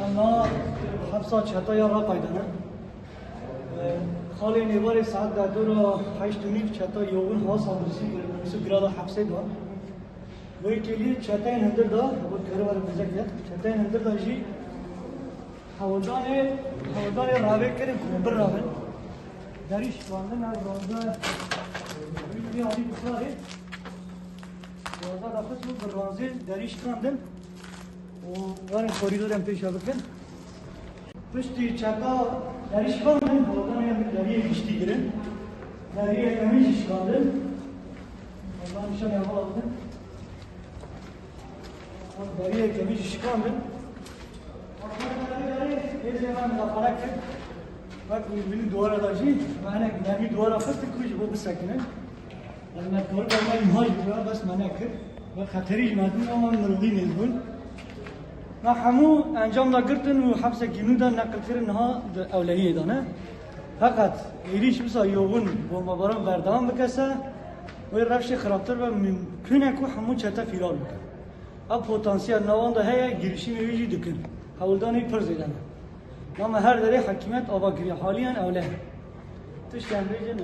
اما حفصات چطا یا را قایدانه خالی نیوار ساعت در دو را 8:30 چطا یوون ها سامرسی گرادا حفصه دا وی کلی چطا این هندر دا بود کاره وارد بزک دید چطا این هندر دا جی حوالدان راوه کریم کنبر راوه دریش واندن از رازه بی آلی بخاره رازه دفت بود بر رازه دریش کندن و وارن کوریدور هم پیش بکن پشتی چطا دریش کندن حوالدان هم دریه گشتی گرن دریه کمیشش کندن الله نشان اول آدن دریه کمیشش کندن ایزه من مدافعه کرد وقت میبینی دواره داشتی معنی نمی دواره فقط کجا با بسکنه لما کار کنم اینهاش بیاره بس منع کرد و خطریش مدون اما مروی نیزبون ما همو انجام نگرتن و حبس گینو دا نقل کردن ها اولهیه دانه فقط ایریش بسا یوون با مبارم بردام بکسه و روش خرابتر و ممکنه که همو چطه فیرال بکن اب پوتانسیل نوان ده هیا گیرشی میویجی دکن حولدانی پر زیدنه اما هر دره حکیمت آباگیری حالیان اوله توش کم بیجه نه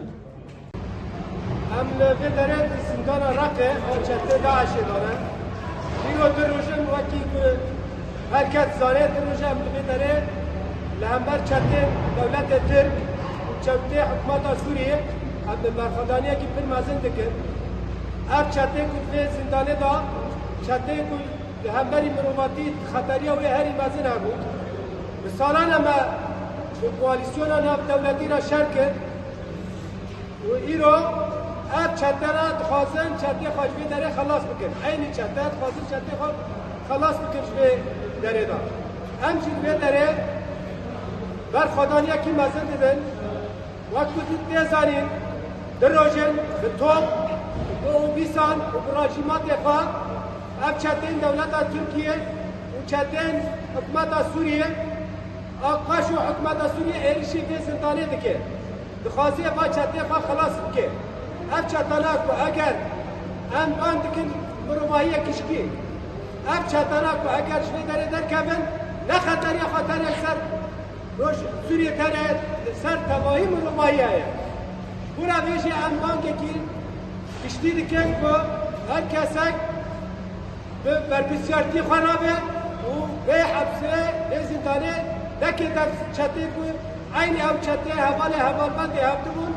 هم به دره زندان رقه و چطه داعشی داره دیگه در روشن وکی که حرکت زاره در روشن به دره لهمبر چطه دولت ترک چطه حکومت سوریه هم به برخدانیه که پر مازن دکن هر چطه که به زندانه دا چطه که همبری مروماتی خطریه و هری مازن هم بود سالان اما کوالیسیون ناف دولتی را شرک کرد و ایرو اب چطه را خواستن چطه خوشبه داره خلاص بکن این چطه خواستن چطه خلاص بکن شبه داره دا همچین به داره بر خدانیه کی مزن دیدن وقت کدید دیزانین در روشن به توب به اوبیسان و براجیمات افا اب چطه این دولت ترکیه و چطه این حکومت سوریه آقاش و حکومت سوریه ایریشی به زندانه دکه دخوازی با چطه با خلاص بکه اب چطلاک و اگر ام بان دکن مروماهی کشکی اب چطلاک و اگر شوی داره در کبن نه خطری سر روش سوریه تره سر تماهی مروماهی آیا برا بیشی ام بان که کشتی دکن که هر کسک بر بسیارتی خرابه و به حبسه به زندانه لکه در چطه کو عین او چطه حوال بند هفتمون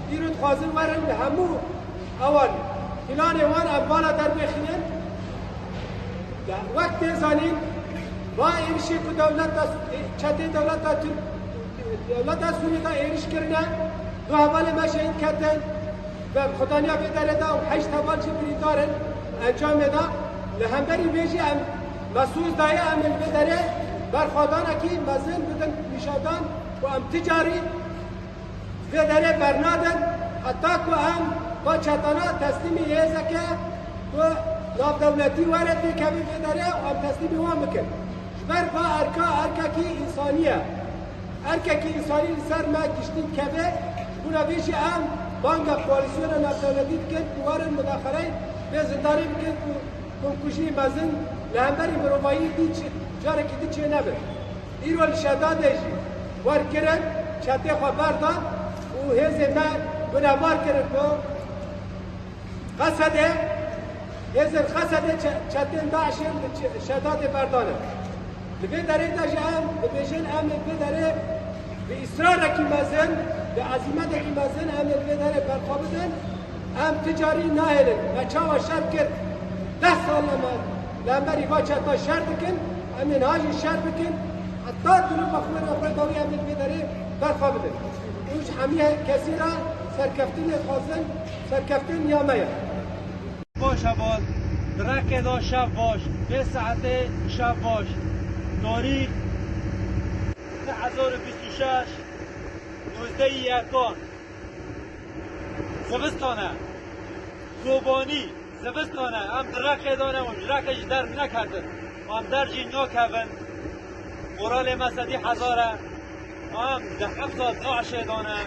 دیرون خوازن ورن همو اول فلان وان ابوالا در بخینن وقت زانین با ایرشی که چطه دولت سوریه دا ایرش کرنه دو حوال مشهین کردن و خدانیا بداره دا و 8 حوال چی بریدارن انجام دا لهمبری بیجی مسئول دایه عمل بداره بر خدان اکی مزن بدن نشادان و ام تجاری بداره برنادن حتی که هم با چطانا تسلیمی یه که و ناف دولتی وردی کمی بداره و ام تسلیمی وان بکن بر با ارکا کی انسانیه ارکا کی انسانی سر ما کشتین کبه بنا بیشی هم بانگا کوالیسیون ناف دولتی بکن که وارن مداخله به زندانی بکن کنکوشی مزن لهمبری مروبایی جاره که دی چه نبه ایرو لشداد دیجی وار کرن چطه خواه بردان و هزه ما گنابار کرن که قصده هزه قصده چطه داعشی شداد بردانه لبه داره داجه هم ببیشن هم لبه داره به اصرار کی مزن به عظیمت کی مزن هم لبه داره برخوابدن هم تجاری ناهلن و چاوا شرط کرد 10 سال لامبری با چطه شرط کن امین هاجی شرط بکن حتی دلو مخمر اخوی داوی امین بیداره برخوا بده اوش همیه کسی را سرکفتین خوازن سرکفتین نیامه باش هبال درک دا شب باش به ساعت شب باش تاریخ 2026 19 یکان زبستانه زبانی زبستانه هم درک دانه و درکش در نکردن هم در جنگا کبن مورال مسدی هزاره هم ده حفظات داعش دانه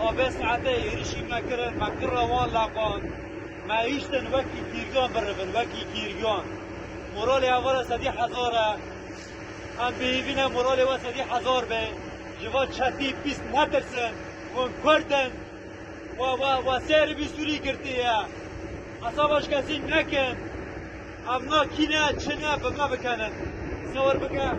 آبه ساعته ایریشی مکرن مکر روان لقان معیشتن وکی کیرگان بربن وکی کیرگان مورال اول سدی هزاره ام بیوینه مرال وسدی هزار به جوا چتی بیست نترسن کن کردن و سیر بی سوری کرتی یا اصابش کسی نکن ام نا کینه چنه بگا بکنن سوار بگا